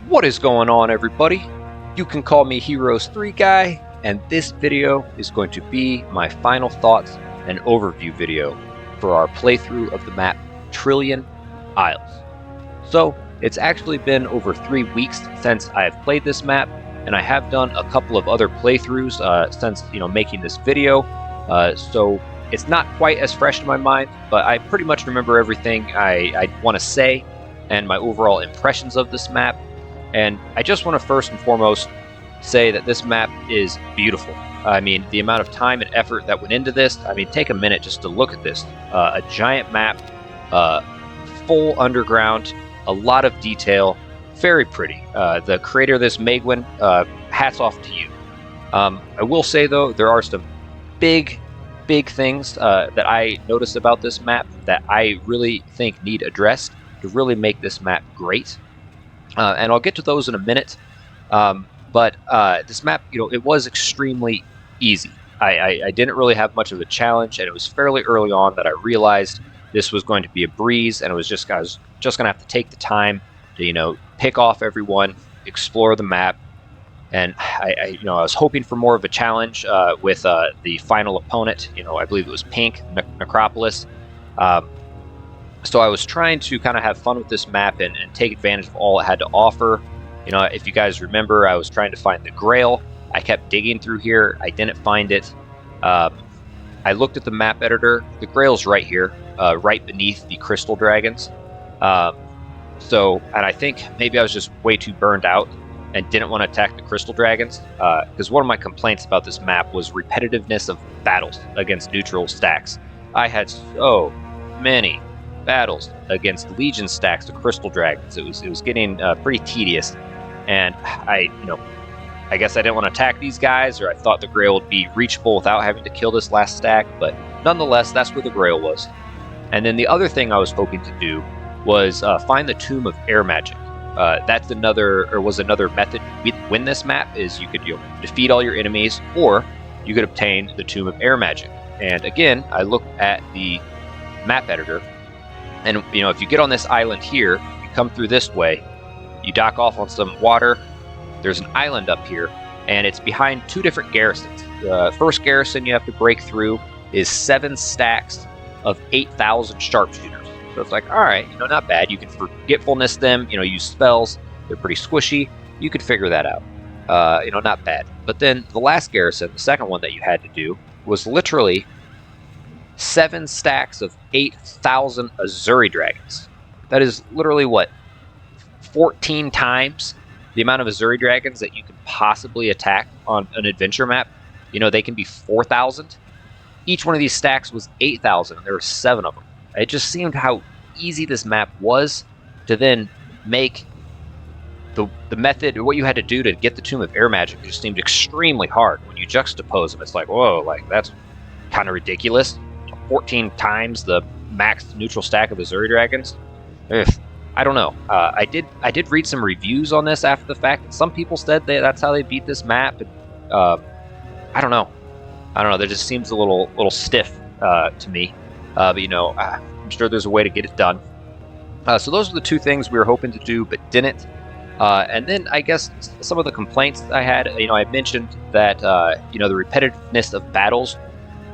What is going on, everybody? You can call me Heroes 3 Guy, and this video is going to be my final thoughts and overview video for our playthrough of the map Trillion Isles. So, it's actually been over 3 weeks since I have played this map, and I have done a couple of other playthroughs since making this video, so it's not quite as fresh in my mind, but I pretty much remember everything I want to say and my overall impressions of this map. And I just want to first and foremost say that this map is beautiful. I mean, the amount of time and effort that went into this, I mean, take a minute just to look at this. A giant map, full underground, a lot of detail, very pretty. The creator of this, Megwin, hats off to you. I will say, though, there are some big things that I noticed about this map that I really think need addressed to really make this map great. And I'll get to those in a minute. But this map, it was extremely easy. I didn't really have much of a challenge, and it was fairly early on that I realized this was going to be a breeze, and I was just going to have to take the time to, pick off everyone, explore the map. And I was hoping for more of a challenge with the final opponent. I believe it was Pink, Necropolis. So I was trying to kind of have fun with this map and take advantage of all it had to offer. If you guys remember, I was trying to find the Grail. I kept digging through here. I didn't find it. I looked at the map editor. The Grail's right here, right beneath the Crystal Dragons. And I think maybe I was just way too burned out and didn't want to attack the Crystal Dragons. Because one of my complaints about this map was repetitiveness of battles against neutral stacks. I had so many battles against Legion stacks of Crystal Dragons. It was getting pretty tedious, and I guess I didn't want to attack these guys, or I thought the Grail would be reachable without having to kill this last stack, but nonetheless, that's where the Grail was. And then the other thing I was hoping to do was find the Tomb of Air Magic. Was another method to win this map, is you could defeat all your enemies, or you could obtain the Tomb of Air Magic. And again, I looked at the map editor, and if you get on this island here, you come through this way, you dock off on some water, there's an island up here, and it's behind 2 different garrisons. The first garrison you have to break through is 7 stacks of 8,000 sharpshooters. So it's like, alright, not bad. You can forgetfulness them, use spells, they're pretty squishy, you could figure that out. Not bad. But then the last garrison, the second one that you had to do, was literally 7 stacks of 8,000 Azuri dragons. That is literally 14 times the amount of Azuri dragons that you can possibly attack on an adventure map. They can be 4,000. Each one of these stacks was 8,000, and there were 7 of them. It just seemed how easy this map was to then make the method, or what you had to do to get the Tomb of Air Magic. It just seemed extremely hard. When you juxtapose them, it's like, whoa, that's kind of ridiculous. 14 times the max neutral stack of Azuri dragons. I don't know. I did read some reviews on this after the fact, and some people said that's how they beat this map. And, I don't know. That just seems a little stiff to me. But I'm sure there's a way to get it done. So those are the 2 things we were hoping to do but didn't. And then I guess some of the complaints I had. I mentioned that the repetitiveness of battles.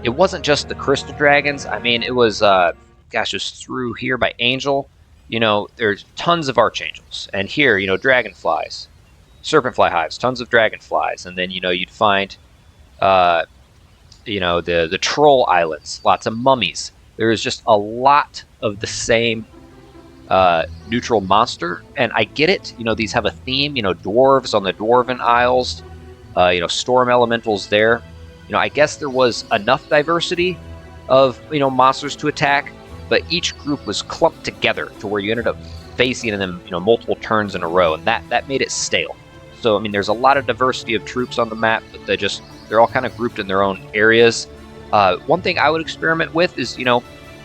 It wasn't just the Crystal Dragons. I mean, it was, just through here by Angel. There's tons of Archangels. And here, Dragonflies. Serpentfly Hives, tons of Dragonflies. And then, you'd find, the Troll Islands, lots of mummies. There is just a lot of the same neutral monster. And I get it. These have a theme. Dwarves on the Dwarven Isles. Storm Elementals there. I guess there was enough diversity of, monsters to attack, but each group was clumped together to where you ended up facing them, multiple turns in a row, and that made it stale. So, there's a lot of diversity of troops on the map, but they're all kind of grouped in their own areas. One thing I would experiment with is,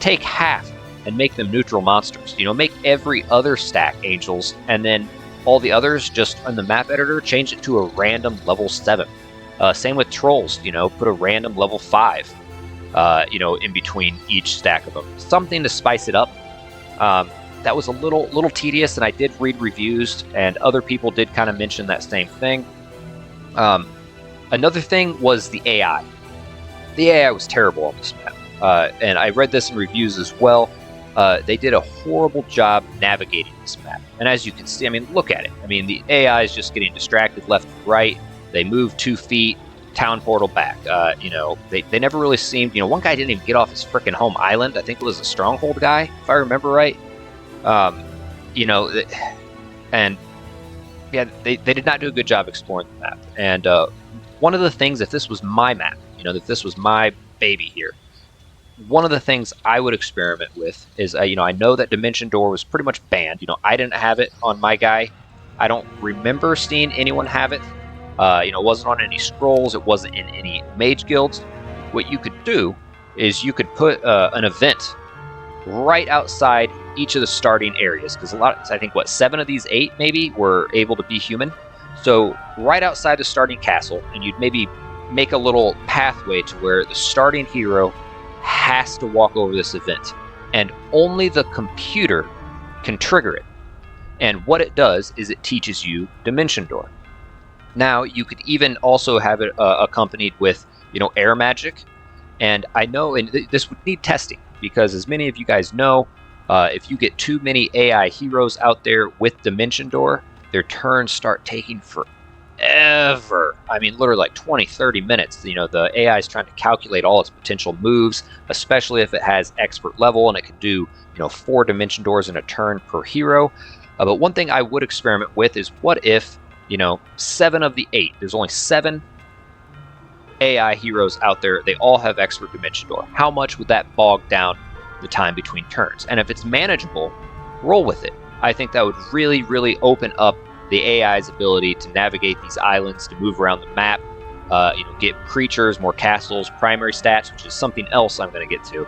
take half and make them neutral monsters. Make every other stack angels, and then all the others just on the map editor, change it to a random level 7. Same with trolls, put a random level 5, in between each stack of them. Something to spice it up. that was a little tedious, and I did read reviews, and other people did kind of mention that same thing. Another thing was the AI. The AI was terrible on this map, and I read this in reviews as well. They did a horrible job navigating this map, and as you can see, I mean, look at it. I mean, the AI is just getting distracted left and right. They move 2 feet, town portal back. They never really seemed. One guy didn't even get off his freaking home island. I think it was a stronghold guy, if I remember right. And yeah, they did not do a good job exploring the map. And one of the things, if this was my map, if this was my baby here, one of the things I would experiment with is, I know that Dimension Door was pretty much banned. I didn't have it on my guy. I don't remember seeing anyone have it. It wasn't on any scrolls. It wasn't in any mage guilds. What you could do is you could put an event right outside each of the starting areas, because I think 7 of these 8 maybe were able to be human. So right outside the starting castle, and you'd maybe make a little pathway to where the starting hero has to walk over this event, and only the computer can trigger it. And what it does is it teaches you Dimension Door. Now you could even also have it accompanied with air magic, and I know, and this would need testing, because as many of you guys know, if you get too many AI heroes out there with Dimension Door, their turns start taking forever. I mean, literally like 20-30 minutes. The AI is trying to calculate all its potential moves, especially if it has expert level and it can do 4 Dimension Doors in a turn per hero. But one thing I would experiment with is, what if 7 of the 8, there's only 7 AI heroes out there, they all have expert Dimension Door. How much would that bog down the time between turns? And if it's manageable, roll with it. I think that would really, really open up the AI's ability to navigate these islands, to move around the map, get creatures, more castles, primary stats, which is something else I'm going to get to,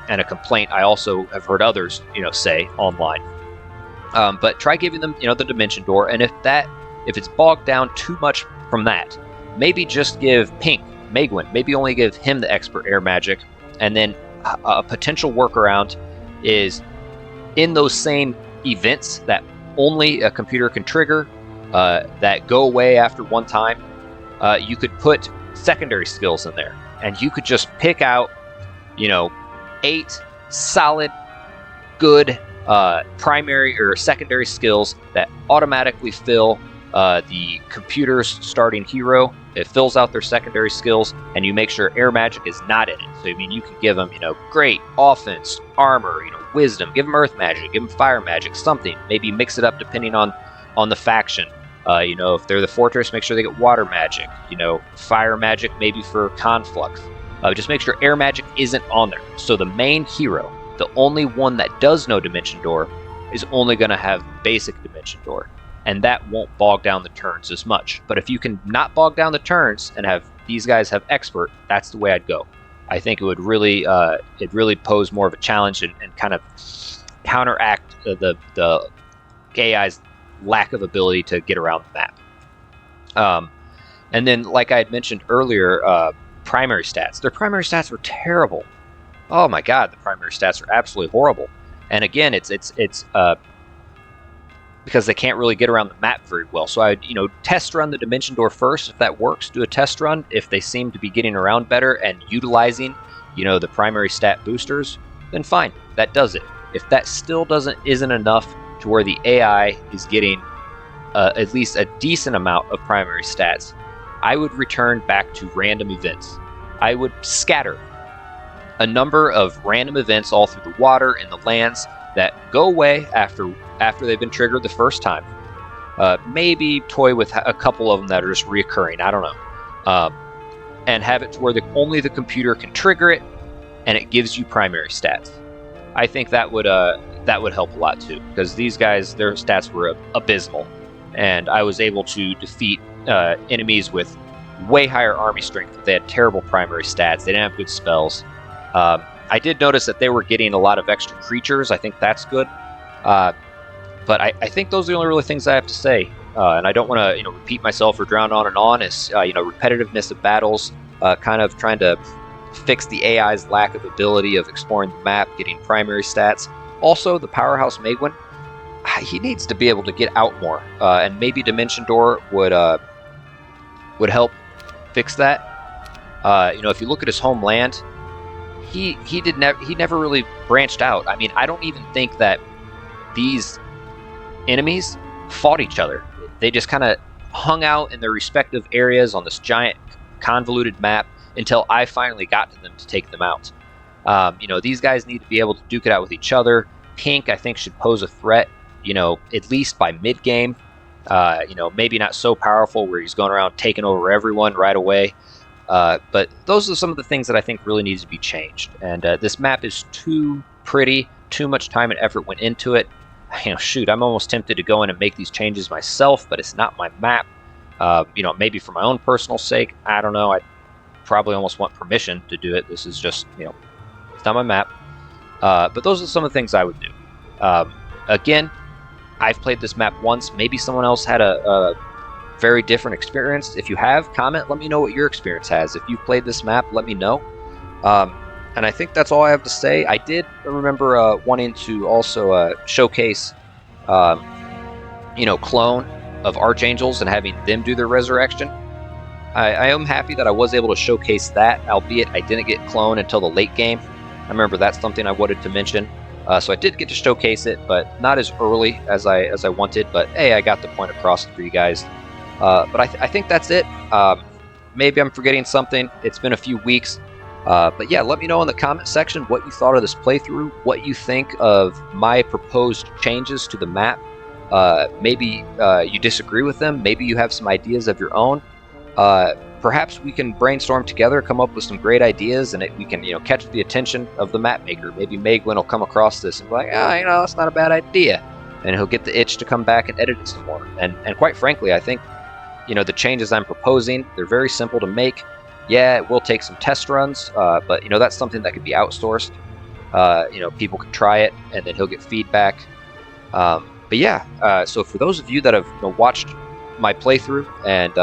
and a complaint I also have heard others, say online. But try giving them, the Dimension Door, and if it's bogged down too much from that, maybe just give Pink, Megwin, maybe only give him the expert air magic, and then a potential workaround is, in those same events that only a computer can trigger, that go away after one time, you could put secondary skills in there, and you could just pick out 8 solid, good primary or secondary skills that automatically fill the computer's starting hero. It fills out their secondary skills, and you make sure air magic is not in it. So you can give them great offense, armor, wisdom, give them earth magic, give them fire magic, something. Maybe mix it up depending on the faction. If they're the fortress, make sure they get water magic. Fire magic maybe for conflux. Just make sure air magic isn't on there. So the main hero, the only one that does know Dimension Door, is only going to have basic Dimension Door, and that won't bog down the turns as much. But if you can not bog down the turns and have these guys have expert, that's the way I'd go. I think it would really pose more of a challenge and kind of counteract the AI's lack of ability to get around the map. And then, like I had mentioned earlier, primary stats. Their primary stats were terrible. Oh my God, the primary stats are absolutely horrible. And again, it's because they can't really get around the map very well. So I test run the Dimension Door first. If that works, do a test run. If they seem to be getting around better and utilizing, the primary stat boosters, then fine, that does it. If that still isn't enough to where the AI is getting at least a decent amount of primary stats, I would return back to random events. I would scatter a number of random events all through the water and the lands that go away after they've been triggered the first time. Maybe toy with a couple of them that are just reoccurring. I don't know. And have it to where only the computer can trigger it, and it gives you primary stats. I think that would help a lot too, because these guys, their stats were abysmal, and I was able to defeat enemies with way higher army strength, but they had terrible primary stats. They didn't have good spells. I did notice that they were getting a lot of extra creatures. I think that's good. But I think those are the only really things I have to say. And I don't want to repeat myself or drown on and on. It's repetitiveness of battles, kind of trying to fix the AI's lack of ability of exploring the map, getting primary stats. Also, the Powerhouse Megwin, he needs to be able to get out more, and maybe Dimension Door would help fix that. If you look at his home land, he never really branched out. I mean, I don't even think that these enemies fought each other. They just kind of hung out in their respective areas on this giant convoluted map until I finally got to them to take them out. These guys need to be able to duke it out with each other. Pink, I think, should pose a threat, at least by mid-game. Maybe not so powerful where he's going around taking over everyone right away. But those are some of the things that I think really needs to be changed. And this map is too pretty, too much time and effort went into it. Shoot, I'm almost tempted to go in and make these changes myself, but it's not my map. Maybe for my own personal sake, I don't know. I probably almost want permission to do it. This is just, it's not my map. But those are some of the things I would do. Again, I've played this map once. Maybe someone else had a very different experience. If you have, comment. Let me know what your experience has. If you've played this map, let me know. And I think that's all I have to say. I did remember wanting to also showcase, clone of Archangels and having them do their resurrection. I am happy that I was able to showcase that, albeit I didn't get clone until the late game. I remember that's something I wanted to mention. So I did get to showcase it, but not as early as I wanted. But hey, I got the point across for you guys. But I think that's it. Maybe I'm forgetting something. It's been a few weeks. But yeah, let me know in the comment section what you thought of this playthrough, what you think of my proposed changes to the map. Maybe you disagree with them. Maybe you have some ideas of your own. Perhaps we can brainstorm together, come up with some great ideas, and we can catch the attention of the map maker. Maybe Megwin will come across this and be like, that's not a bad idea. And he'll get the itch to come back and edit it some more. And quite frankly, I think the changes I'm proposing, they're very simple to make. Yeah, it will take some test runs, but that's something that could be outsourced. People can try it, and then he'll get feedback. But yeah, so for those of you that have watched my playthrough and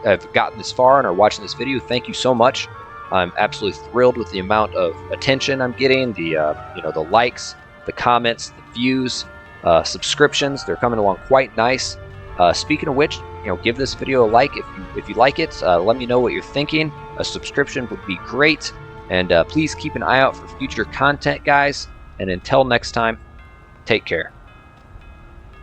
have gotten this far and are watching this video, thank you so much. I'm absolutely thrilled with the amount of attention I'm getting, the likes, the comments, the views, subscriptions. They're coming along quite nice. Speaking of which, give this video a like if you like it. Let me know what you're thinking. A subscription would be great. And please keep an eye out for future content, guys. And until next time, take care.